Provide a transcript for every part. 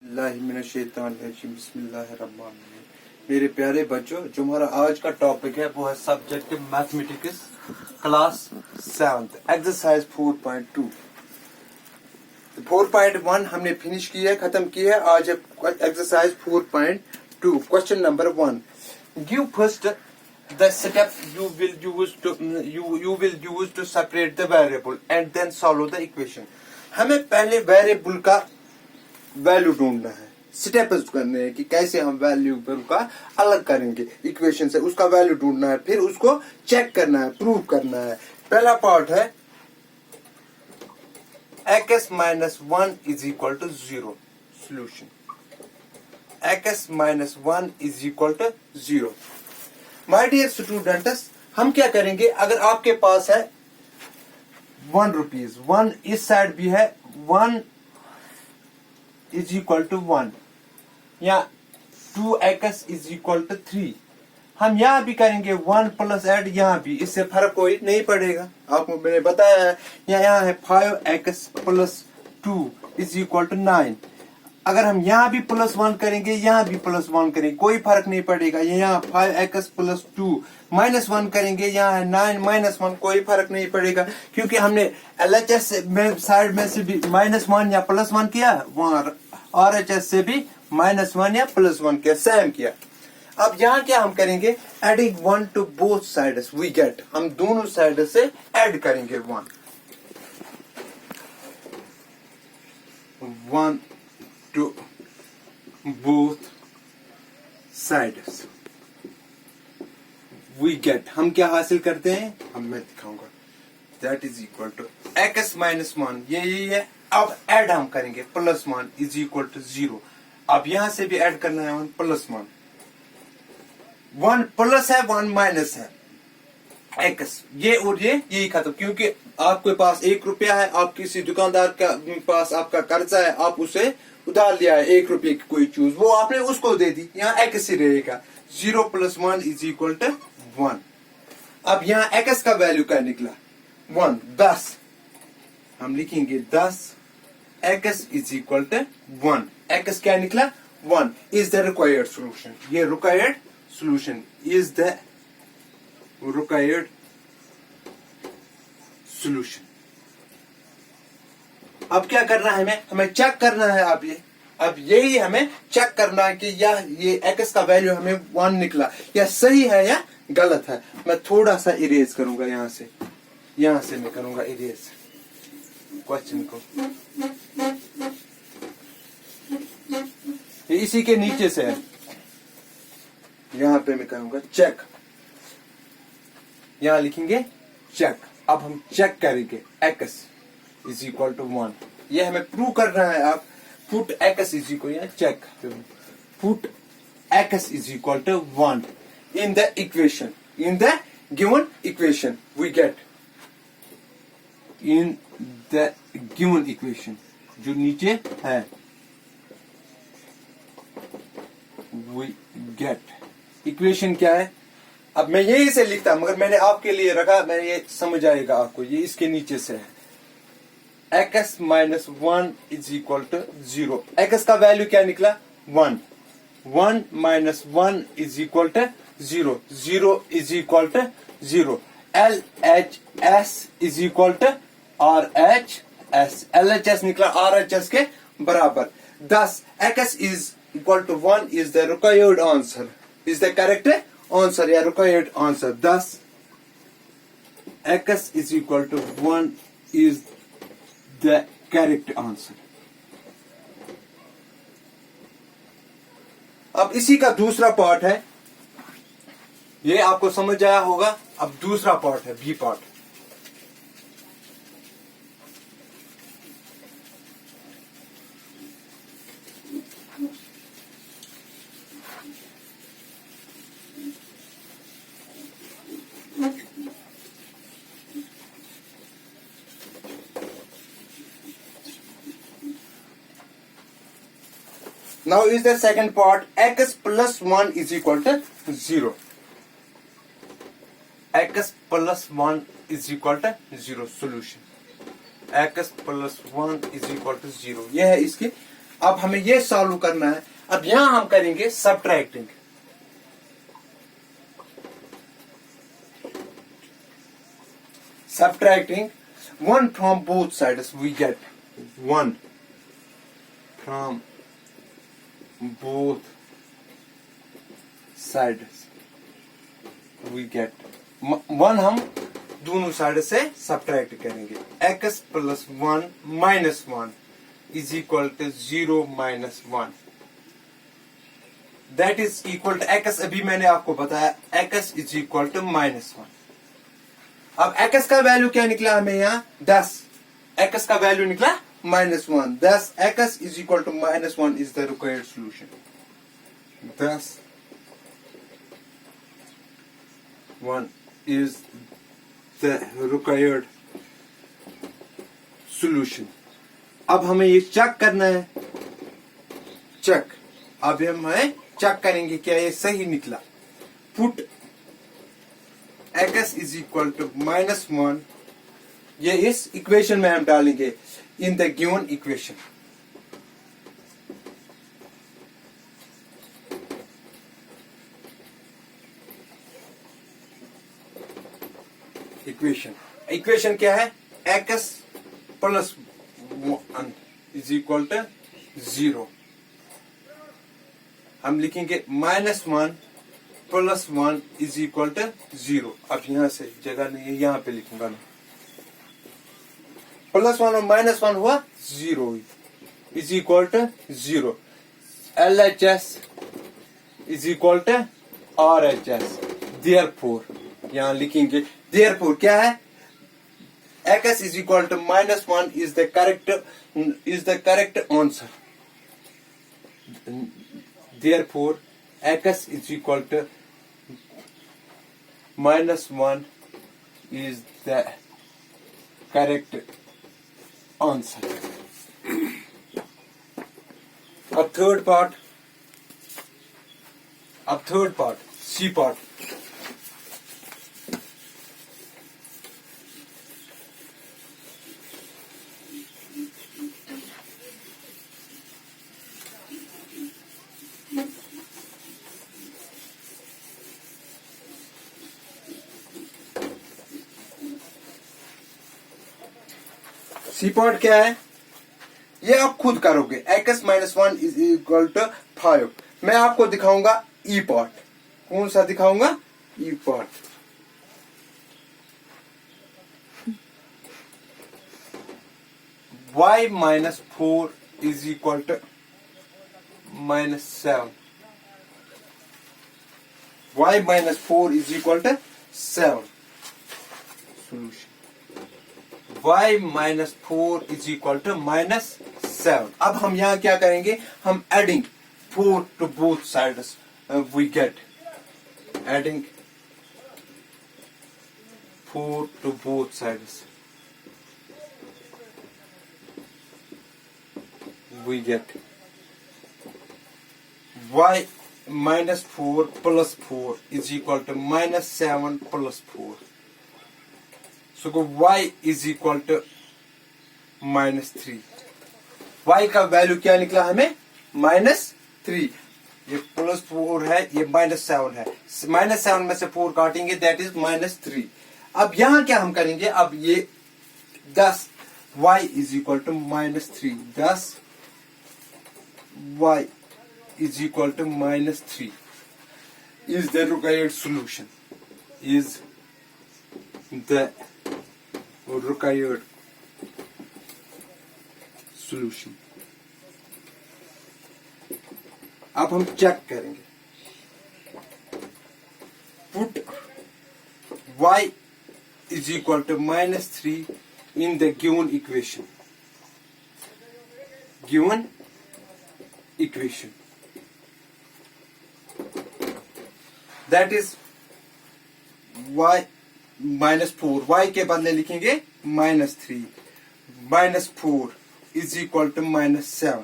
बिस्मिल्लाहिर्रहमानिर्रहीम। मेरे प्यारे बच्चों, जो हमारा आज का टॉपिक है वो है सब्जेक्ट मैथमेटिक्स क्लास 7 एक्सरसाइज 4.2। 4.1 हमने फिनिश किया है, खत्म किया है। आज exercise 4.2 question number 1। Give first the step you will use to separate the variable and then solve the equation। हमें पहले वेरिएबल का वैल्यू ढूंढना है, स्टेप्स करने हैं कि कैसे हम वेरिएबल का अलग करेंगे इक्वेशन से, उसका वैल्यू ढूंढना है, फिर उसको चेक करना है, प्रूव करना है। पहला पार्ट है x minus 1 is equal to 0 solution। x minus 1 is equal to 0। My dear students, हम क्या करेंगे, अगर आपके पास है 1 रुपीज, 1 इस साइड भी है, 1 इज इक्वल टू 1 या 2x इज इक्वल टू 3। हम यहां भी करेंगे 1 प्लस ऐड, यहां भी, इससे फर्क कोई नहीं पड़ेगा। आपको मैंने बताया है, यहाँ है 5x plus 2 is equal to 9। अगर हम यहाँ भी प्लस 1 करेंगे, यहाँ भी प्लस 1 करेंगे, कोई फर्क नहीं पड़ेगा। यहाँ 5x प्लस 2 माइनस 1 करेंगे, यहाँ है 9 माइनस 1, कोई फर्क नहीं पड़ेगा, क्योंकि हमने LHS में साइड में से भी माइनस 1 या प्लस 1 किया, वहां RHS से भी माइनस 1 या प्लस 1 किया, सेम किया। अब यहाँ क्या हम करेंगे, adding 1 to both sides we get, हम दोनों साइड से ऐड करेंगे 1 to both sides we get, हम क्या हासिल करते हैं, अब मैं दिखाऊंगा। that is equal to x minus 1, ये यही है। अब ऐड हम करेंगे, प्लस 1 is equal to 0। अब यहां से भी ऐड करना है 1 प्लस 1, 1 प्लस है 1 माइनस है x, ये और ये यही खत्म, क्योंकि आपके पास 1 रुपया है, आप किसी दुकानदार के पास आपका कर्जा है, आप उसे उधार लिया है 1 रुपये की कोई चीज, वो आपने उसको दे दी, यहाँ x ही रहेगा। 0 प्लस 1 इज इक्वल टू 1। अब यहाँ x का वैल्यू क्या निकला, 1, 10। हम लिखेंगे 10, x is equal to 1। x क्या निकला, 1 इज द रिक्वायर्ड सोल्यूशन। ये required solution is the required solution. अब क्या करना है, हमें चेक करना है। अब यही हमें चेक करना है कि ये x का वैल्यू हमें 1 निकला, या सही है या गलत है। मैं थोड़ा सा इरेज करूंगा, यहां से मैं करूंगा इरेज क्वेश्चन को। ये इसी के नीचे से है, यहां पे मैं करूंगा चेक, यहां लिखेंगे चेक। अब हम चेक करेंगे x इज इक्वल टू 1, ये हमें प्रूव करना है। आप put x is equal, check put x is equal to 1 in the equation, in the given equation we get, in the given equation जो नीचे है वी गेट। इक्वेशन क्या है, अब मैं यही से लिखता, मगर मैंने आपके लिए रखा, मैं ये समझ आएगा आपको। ये इसके नीचे से है, x minus 1 is equal to 0। x का वैल्यू क्या निकला, 1, 1 minus 1 is equal to 0, 0 is equal to 0। LHS is equal to RHS, LHS निकला RHS के बराबर। 10 x is equal to 1 is the required answer, is the correct answer या required answer. 10 x is equal to 1 is the correct answer. अब इसी का दूसरा part है, ये आपको समझ आया होगा। अब दूसरा पार्ट है B part. Now is the second part, x plus 1 is equal to 0। x plus 1 is equal to 0 solution। x plus 1 is equal to 0, यह है इसकी अब हमें ये सॉल्व करना है। अब यहां हम करेंगे subtracting. Subtracting 1 from both sides, we get 1 from both sides, we get 1 हम दोनों साइड से सब्ट्रैक्ट करेंगे। x plus 1 minus 1 is equal to 0 minus 1, that is equal to x। अभी मैंने आपको बताया x is equal to minus 1। अब x का वैल्यू क्या निकला हमें यहाँ 10, x का वैल्यू निकला minus 1, 10 x is equal to minus 1 is the required solution. 10 1 is the required solution। अब हमें ये चेक करना है, चेक। अब हम चेक करेंगे क्या ये सही निकला। Put x is equal to minus 1, ये इस इक्वेशन में हम डालेंगे in the given equation. Equation क्या है, x plus 1 is equal to 0। हम लिखेंगे minus 1 plus 1 is equal to 0। अब यहां से जगह नहीं है, यहां पे लिखूंगा मैं। प्लस 1 और माइनस 1 हुआ 0 is equal to 0। LHS is equal to RHS। Therefore यहां लिखेंगे, देयरफॉर क्या है, x is equal to minus 1 is the correct answer। Therefore x is equal to minus 1 is the correct answer। अब third part, C part। C part क्या है, ये आप खुद करोगे। x minus 1 is equal to 5। मैं आपको दिखाऊंगा ई पार्ट। कौन सा दिखाऊंगा, E part. y minus 4 is equal to minus 7। y minus 4 is equal to 7। Solution y minus 4 is equal to minus 7। अब हम यहाँ क्या करेंगे, हम adding 4 to both sides, we get adding 4 to both sides, we get y minus 4 plus 4 is equal to minus 7 plus 4। So y is equal to minus 3। y का value क्या निकला हमें, माइनस 3। ये प्लस 4 है, ये माइनस 7 है। Minus 7 में से 4 काटेंगे, दैट इज माइनस 3। अब यहां क्या हम करेंगे, अब ये 10 y is equal to minus 3, 10 y is equal to minus 3 is the required solution, is द required solution। अब हम चेक करेंगे। Put y is equal to minus 3 in the given equation। That is y minus 4, y के बदले लिखेंगे minus 3, minus 4 is equal to minus 7,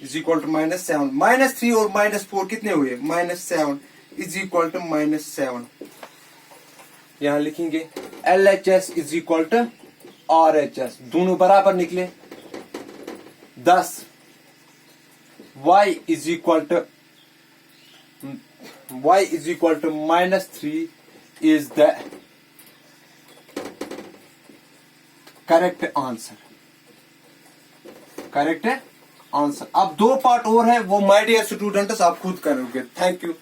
is equal to minus 7। Minus 3 और minus 4 कितने हुए, minus 7 is equal to minus 7। यहां लिखेंगे LHS is equal to RHS, दोनों बराबर निकले। 10 y is equal to -3 is the correct answer. अब 2 पार्ट और है, वो माय डियर स्टूडेंट्स आप खुद करोगे। Thank you.